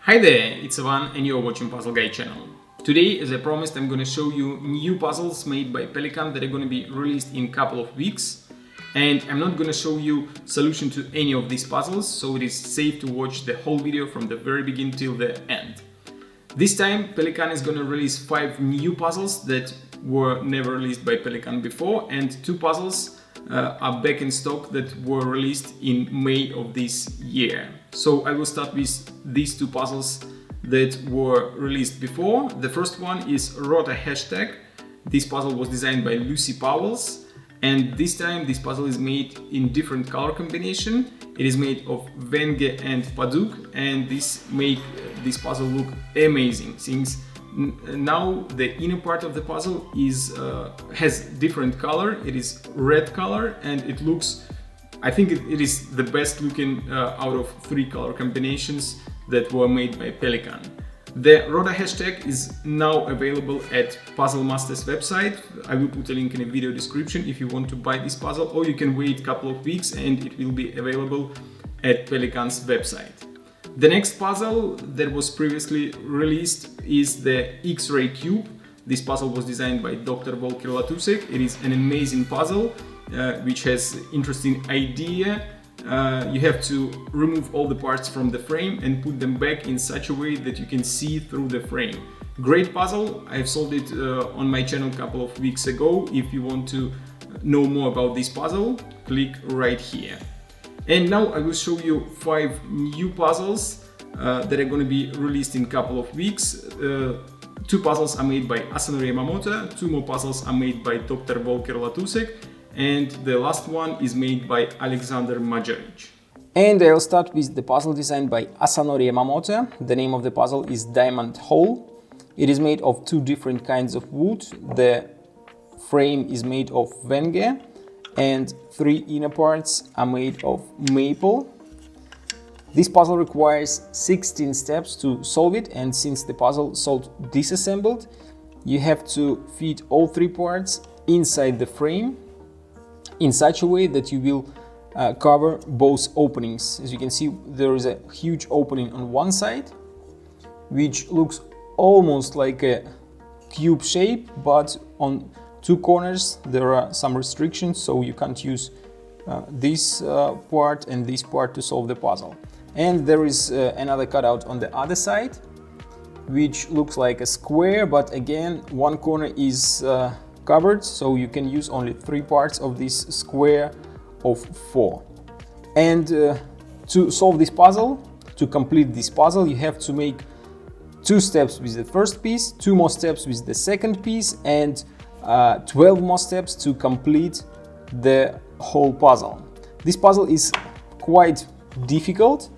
Hi there, it's Ivan and you're watching Puzzle Guy channel. Today, as I promised, I'm going to show you new puzzles made by Pelikan that are going to be released in a couple of weeks. And I'm not going to show you solution to any of these puzzles, so it is safe to watch the whole video from the very beginning till the end. This time, Pelikan is going to release 5 new puzzles that were never released by Pelikan before, and 2 puzzles are back in stock that were released in May of this year. So I will start with these 2 puzzles that were released before. The first one is Rota hashtag. This puzzle was designed by Lucie Pauwels, and this time this puzzle is made in different color combination. It is made of Venge and Paduk, and this make this puzzle look amazing, since now the inner part of the puzzle is has different color. It is red color, and it looks, I think it is the best looking out of 3 color combinations that were made by Pelikan. The Rota hashtag is now available at Puzzle Masters website. I will put a link in the video description if you want to buy this puzzle, or you can wait a couple of weeks and it will be available at Pelikan's website. The next puzzle that was previously released is the X-Ray cube. This puzzle was designed by Dr. Volker Latussek. It is an amazing puzzle which has interesting idea. You have to remove all the parts from the frame and put them back in such a way that you can see through the frame. Great puzzle. I've solved it on my channel a couple of weeks ago. If you want to know more about this puzzle, click right here. And now I will show you 5 new puzzles that are going to be released in a couple of weeks. 2 puzzles are made by Osanori Yamamoto, 2 more puzzles are made by Dr. Volker Latussek, and the last one is made by Alexandeg Magyarics. And I'll start with the puzzle designed by Osanori Yamamoto. The name of the puzzle is Diamond Hole. It is made of 2 different kinds of wood. The frame is made of Venge, and 3 inner parts are made of maple. This puzzle requires 16 steps to solve it, and since the puzzle sold disassembled, you have to fit all 3 parts inside the frame in such a way that you will cover both openings. As you can see, there is a huge opening on one side, which looks almost like a cube shape, but on 2 corners there are some restrictions, so you can't use this part and this part to solve the puzzle. And there is another cutout on the other side, which looks like a square, but again, one corner is covered, so you can use only 3 parts of this square of 4. And to solve this puzzle, to complete this puzzle, you have to make 2 steps with the first piece, 2 more steps with the second piece, and 12 more steps to complete the whole puzzle. This puzzle is quite difficult,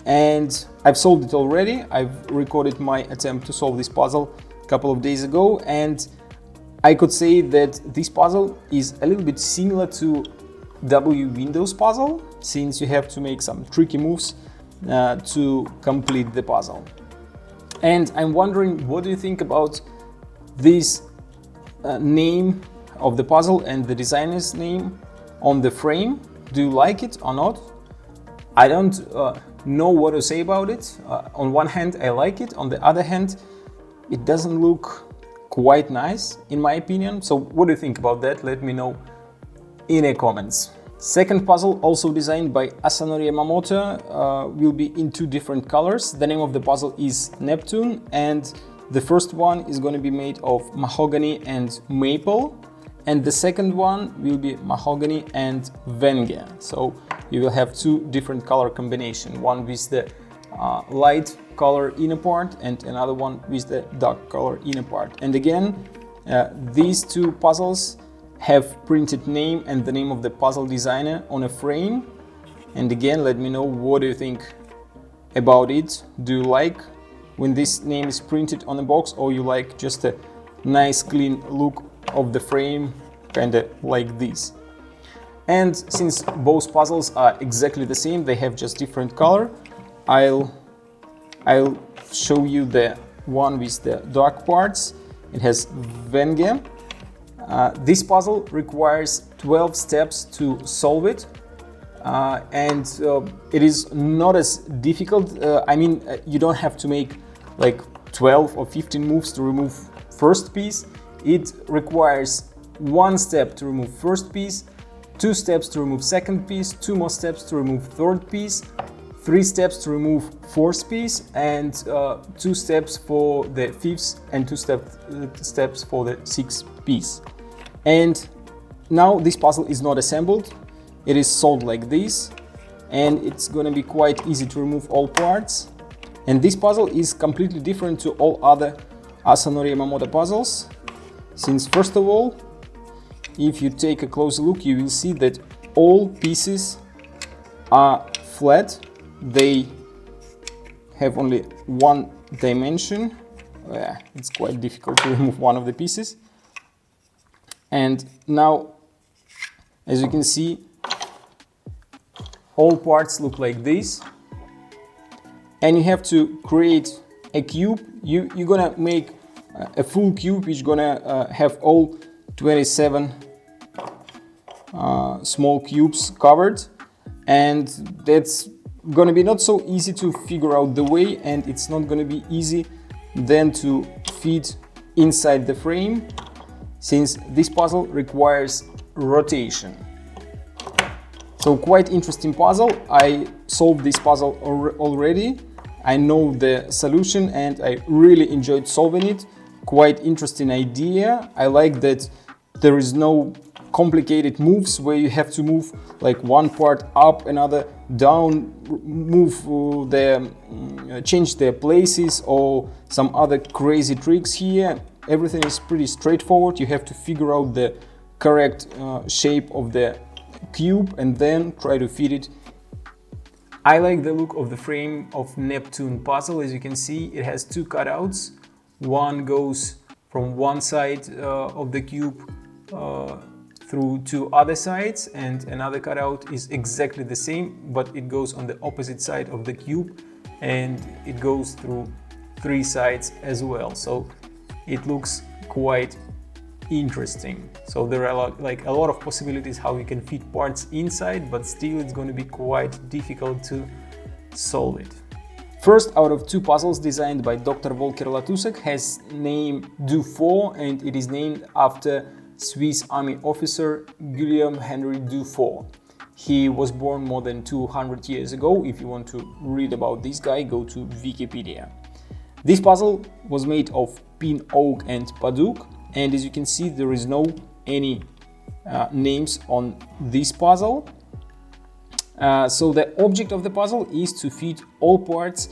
and I've solved it already. I've recorded my attempt to solve this puzzle a couple of days ago, and I could say that this puzzle is a little bit similar to W Windows puzzle, since you have to make some tricky moves to complete the puzzle. And I'm wondering, what do you think about this name of the puzzle and the designer's name on the frame? Do you like it or not? I don't know what to say about it. On one hand, I like it. On the other hand, it doesn't look quite nice, in my opinion. So what do you think about that? Let me know in the comments. Second puzzle, also designed by Osanori Yamamoto, will be in 2 different colors. The name of the puzzle is Neptune, and the first one is going to be made of mahogany and maple, and the second one will be mahogany and Venge. So you will have 2 different color combination, one with the light color inner part and another one with the dark color inner part. And again, these 2 puzzles have printed name and the name of the puzzle designer on a frame. And again, let me know, what do you think about it? Do you like when this name is printed on the box, or you like just a nice clean look of the frame, kind of like this? And since both puzzles are exactly the same, they have just different color, I'll show you the one with the dark parts. It has Venge. This puzzle requires 12 steps to solve it. it is not as difficult. I mean, you don't have to make like 12 or 15 moves to remove first piece. It requires 1 step to remove first piece, 2 steps to remove second piece, 2 more steps to remove third piece, 3 steps to remove fourth piece, and 2 steps for the fifth and 2 steps for the sixth piece. And now this puzzle is not assembled. It is solved like this, and it's gonna be quite easy to remove all parts. And this puzzle is completely different to all other Osanori Yamamoto puzzles, since first of all, if you take a closer look, you will see that all pieces are flat. They have only one dimension. It's quite difficult to remove one of the pieces. And now, as you can see, all parts look like this. And you have to create a cube. You're gonna make a full cube which gonna have all 27 small cubes covered, and that's gonna be not so easy to figure out the way, and it's not gonna be easy then to fit inside the frame, since this puzzle requires rotation. So quite interesting puzzle. I solved this puzzle already. I know the solution and I really enjoyed solving it. Quite interesting idea. I like that there is no complicated moves where you have to move like one part up, another down, move change their places or some other crazy tricks here. Everything is pretty straightforward. You have to figure out the correct shape of the cube and then try to fit it. I like the look of the frame of Neptune Puzzle. As you can see, it has 2 cutouts. One goes from one side of the cube through 2 other sides, and another cutout is exactly the same, but it goes on the opposite side of the cube and it goes through 3 sides as well. So it looks quite interesting. So there are a lot of possibilities how you can fit parts inside, but still it's going to be quite difficult to solve it. First out of 2 puzzles designed by Dr. Volker Latussek has name Dufour, and it is named after Swiss Army officer Guillaume Henry Dufour. He was born more than 200 years ago. If you want to read about this guy, go to Wikipedia. This puzzle was made of pin oak and paduk, and as you can see, there is no any names on this puzzle. So the object of the puzzle is to fit all parts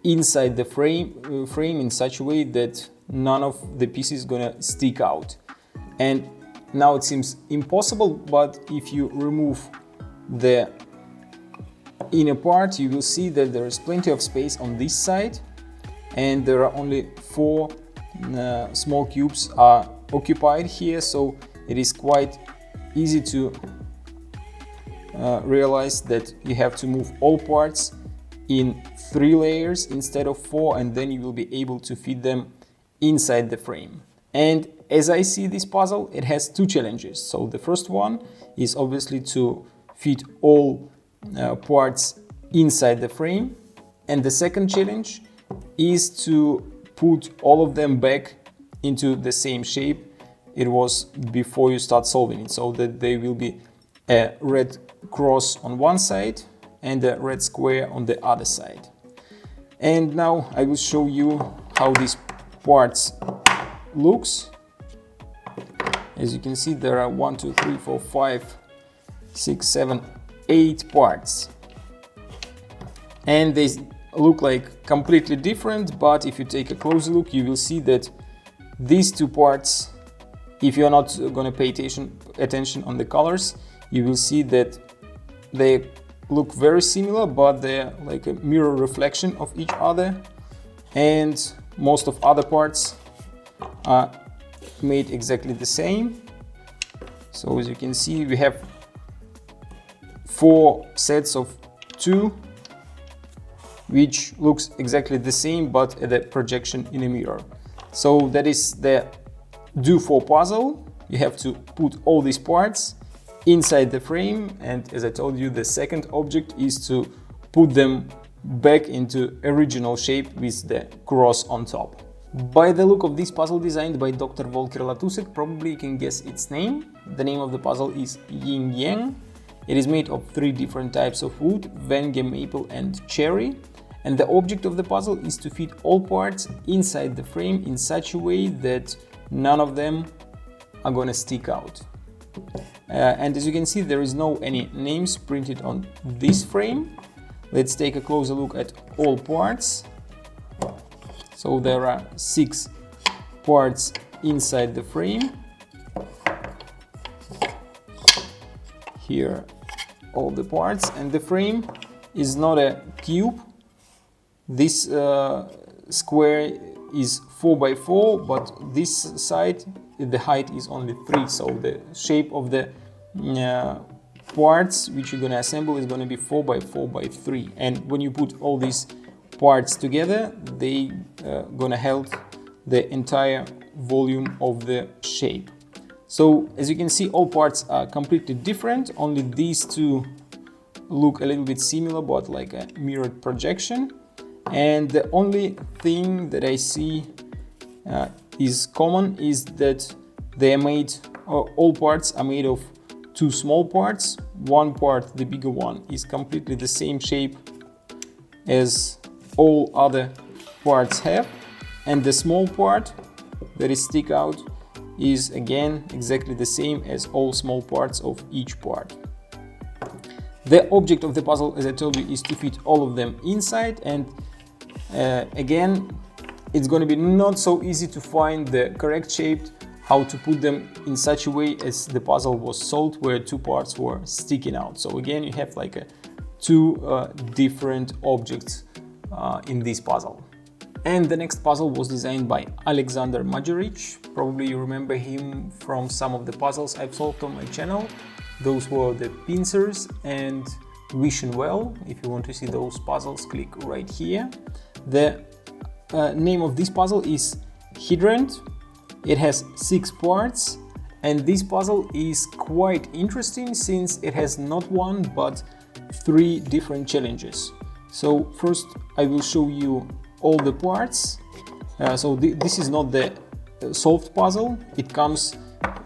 inside the frame in such a way that none of the pieces is gonna stick out. And now it seems impossible, but if you remove the inner part, you will see that there is plenty of space on this side, and there are only 4 small cubes are occupied here, so it is quite easy to realize that you have to move all parts in 3 layers instead of 4, and then you will be able to fit them inside the frame. And as I see this puzzle, it has 2 challenges. So the first one is obviously to fit all parts inside the frame, and the second challenge is to put all of them back into the same shape it was before you start solving it, so that there will be a red cross on one side and a red square on the other side. And now I will show you how these parts looks. As you can see, there are 1, 2, 3, 4, 5, 6, 7, 8 parts, and they look like completely different, but if you take a closer look, you will see that these 2 parts, if you're not going to pay attention on the colors, you will see that they look very similar, but they're like a mirror reflection of each other, and most of other parts are made exactly the same. So as you can see, we have 4 sets of 2, which looks exactly the same, but at a projection in a mirror. So that is the Dufour puzzle. You have to put all these parts inside the frame, and as I told you, the second object is to put them back into original shape with the cross on top. By the look of this puzzle designed by Dr. Volker Latussek, probably you can guess its name. The name of the puzzle is Yin Yang. It is made of 3 different types of wood: Vange, maple and cherry. And the object of the puzzle is to fit all parts inside the frame in such a way that none of them are gonna stick out. And as you can see, there is no any names printed on this frame. Let's take a closer look at all parts. So there are 6 parts inside the frame. Here all the parts, and the frame is not a cube. This square is 4 by 4, but this side the height is only 3, so the shape of the parts which you're gonna assemble is gonna be 4 by 4 by 3. And when you put all these parts together, they gonna help the entire volume of the shape. So as you can see, all parts are completely different. Only these two look a little bit similar, but like a mirrored projection. And the only thing that I see is common is that they are made, all parts are made of 2 small parts. One part, the bigger one, is completely the same shape as all other parts have, and the small part that is stick out is again exactly the same as all small parts of each part. The object of the puzzle, as I told you, is to fit all of them inside, and again, it's going to be not so easy to find the correct shape, how to put them in such a way as the puzzle was solved, where 2 parts were sticking out. So again, you have like 2 different objects in this puzzle. And the next puzzle was designed by Alexandeg Magyarics. Probably you remember him from some of the puzzles I've solved on my channel. Those were the pincers and Wish and Well. If you want to see those puzzles, click right here. The name of this puzzle is Hydrant. It has 6 parts, and this puzzle is quite interesting since it has not 1 but 3 different challenges. So first I will show you all the parts. This is not the solved puzzle. It comes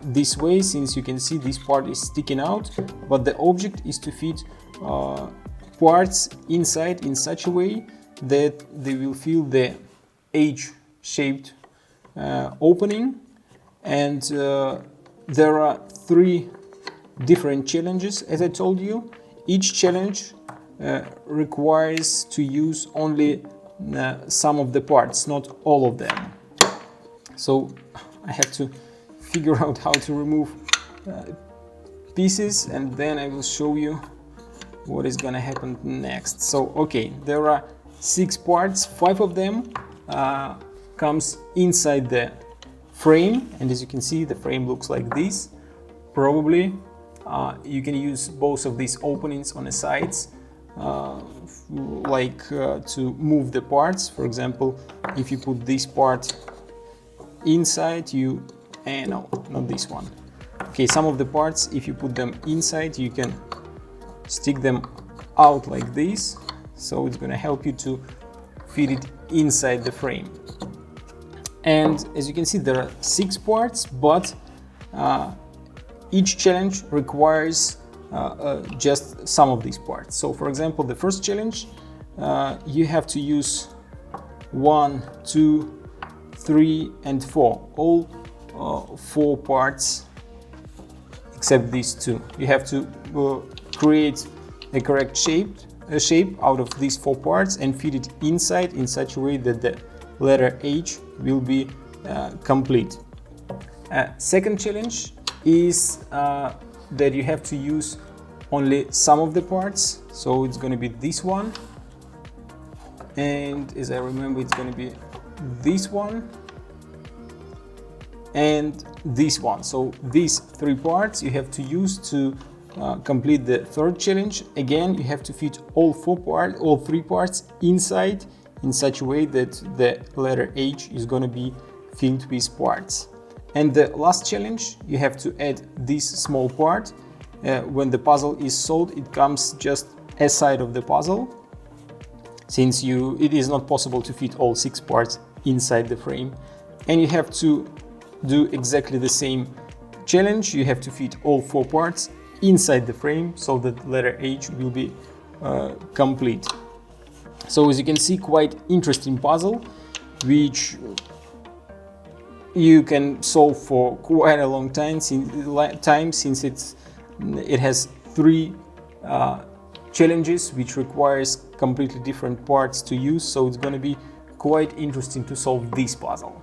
this way, since you can see this part is sticking out, but the object is to fit parts inside in such a way that they will fill the H-shaped opening. And there are 3 different challenges, as I told you. Each challenge requires to use only some of the parts, not all of them. So I have to figure out how to remove pieces, and then I will show you what is gonna happen next. So okay, there are 6 parts. 5 of them comes inside the frame, and as you can see, the frame looks like this. Probably you can use both of these openings on the sides to move the parts. For example, if you put this part inside, no, not this one. Okay, some of the parts, if you put them inside, you can stick them out like this, so it's gonna help you to fit it inside the frame. And as you can see, there are 6 parts, but each challenge requires just some of these parts. So for example, the first challenge, you have to use 1, 2, 3 and 4, all 4 parts except these 2. You have to create the correct shape out of these 4 parts and fit it inside in such a way that the letter H will be complete. Second challenge is that you have to use only some of the parts, so it's going to be this one, and as I remember, it's going to be this one and this one. So these 3 parts you have to use to complete the third challenge. Again, you have to fit all 3 parts inside in such a way that the letter H is going to be filled with parts. And the last challenge, you have to add this small part when the puzzle is solved, it comes just a side of the puzzle, since it is not possible to fit all 6 parts inside the frame. And you have to do exactly the same challenge. You have to fit all 4 parts inside the frame so that letter H will be complete. So as you can see, quite interesting puzzle, which you can solve for quite a long time since it has 3 challenges which requires completely different parts to use, so it's going to be quite interesting to solve this puzzle.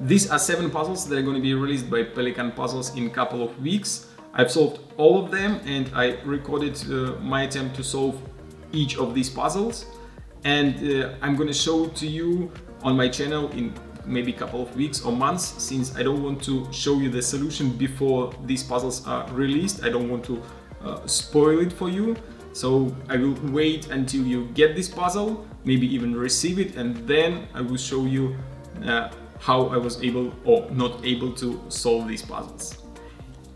These are 7 puzzles that are going to be released by Pelikan Puzzles in a couple of weeks. I've solved all of them and I recorded my attempt to solve each of these puzzles, and I'm going to show it to you on my channel in maybe a couple of weeks or months, since I don't want to show you the solution before these puzzles are released. I don't want to spoil it for you, so I will wait until you get this puzzle, maybe even receive it, and then I will show you how I was able or not able to solve these puzzles.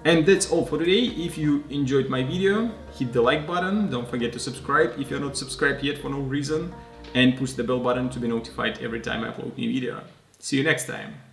And that's all for today. If you enjoyed my video, hit the like button, don't forget to subscribe if you're not subscribed yet for no reason, and push the bell button to be notified every time I upload a new video. See you next time!